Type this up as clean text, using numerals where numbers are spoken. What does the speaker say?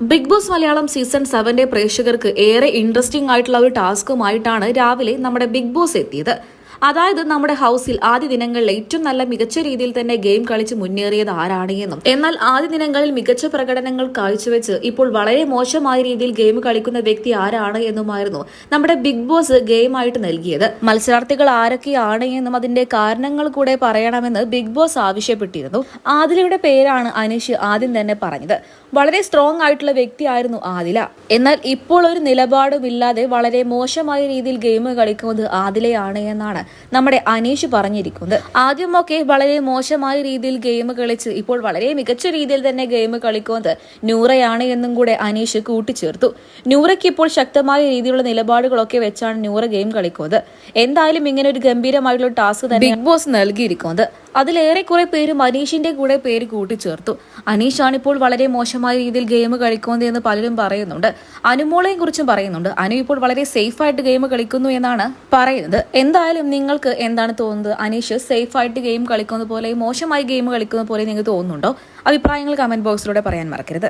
Big boss Malayalam season 7 പ്രേക്ഷകർക്ക് ഏറെ interesting ആയിട്ടുള്ള ഒരു ടാസ്കുമായിട്ടാണ് രാവിലെ നമ്മുടെ ബിഗ് ബോസ് എത്തിയത്. അതായത് നമ്മുടെ ഹൗസിൽ ആദ്യ ദിനങ്ങളിൽ ഏറ്റവും നല്ല മികച്ച രീതിയിൽ തന്നെ ഗെയിം കളിച്ച് മുന്നേറിയത് ആരാണ് എന്നും, എന്നാൽ ആദ്യ ദിനങ്ങളിൽ മികച്ച പ്രകടനങ്ങൾ കാഴ്ചവെച്ച് ഇപ്പോൾ വളരെ മോശമായ രീതിയിൽ ഗെയിം കളിക്കുന്ന വ്യക്തി ആരാണ് എന്നുമായിരുന്നു നമ്മുടെ ബിഗ് ബോസ് ഗെയിമായിട്ട് നൽകിയത്. മത്സരാർത്ഥികൾ ആരൊക്കെയാണ് എന്നും അതിന്റെ കാരണങ്ങൾ കൂടെ പറയണമെന്ന് ബിഗ് ബോസ് ആവശ്യപ്പെട്ടിരുന്നു. ആദിലയുടെ പേരാണ് അനീഷ് ആദ്യം തന്നെ പറഞ്ഞത്. വളരെ സ്ട്രോങ് ആയിട്ടുള്ള വ്യക്തിയായിരുന്നു ആദില. എന്നാൽ ഇപ്പോൾ ഒരു നിലപാടുമില്ലാതെ വളരെ മോശമായ രീതിയിൽ ഗെയിം കളിക്കുന്നത് ആദിലയാണ് എന്നാണ് നമ്മുടെ അനീഷ് പറഞ്ഞിരിക്കുന്നത്. ആദ്യമൊക്കെ വളരെ മോശമായ രീതിയിൽ ഗെയിം കളിച്ച് ഇപ്പോൾ വളരെ മികച്ച രീതിയിൽ തന്നെ ഗെയിം കളിക്കുന്നത് നൂറയാണ് എന്നും കൂടെ അനീഷ് കൂട്ടിച്ചേർത്തു. നൂറയ്ക്ക് ഇപ്പോൾ ശക്തമായ രീതിയിലുള്ള നിലപാടുകളൊക്കെ വെച്ചാണ് നൂറ ഗെയിം കളിക്കുന്നത്. എന്തായാലും ഇങ്ങനെ ഒരു ഗംഭീരമായിട്ടുള്ള ടാസ്ക് തന്നെ ബിഗ് ബോസ് നൽകിയിരിക്കുന്നത്. അതിലേറെ കുറെ പേര് അനീഷിന്റെ കൂടെ പേര് കൂട്ടിച്ചേർത്തു. അനീഷാണ് ഇപ്പോൾ വളരെ മോശമായ രീതിയിൽ ഗെയിം കളിക്കുന്നത് എന്ന് പലരും പറയുന്നുണ്ട്. അനുമോളെയും കുറിച്ചും പറയുന്നുണ്ട്. അനു ഇപ്പോൾ വളരെ സേഫ് ആയിട്ട് ഗെയിം കളിക്കുന്നു എന്നാണ് പറയുന്നത്. എന്തായാലും നിങ്ങൾക്ക് എന്താണ് തോന്നുന്നത്? അനീഷ് സേഫ് ആയിട്ട് ഗെയിം കളിക്കുന്ന പോലെ, മോശമായി ഗെയിം കളിക്കുന്ന പോലെ നിങ്ങൾക്ക് തോന്നുന്നുണ്ടോ? അഭിപ്രായങ്ങൾ കമന്റ് ബോക്സിലൂടെ പറയാൻ മറക്കരുത്.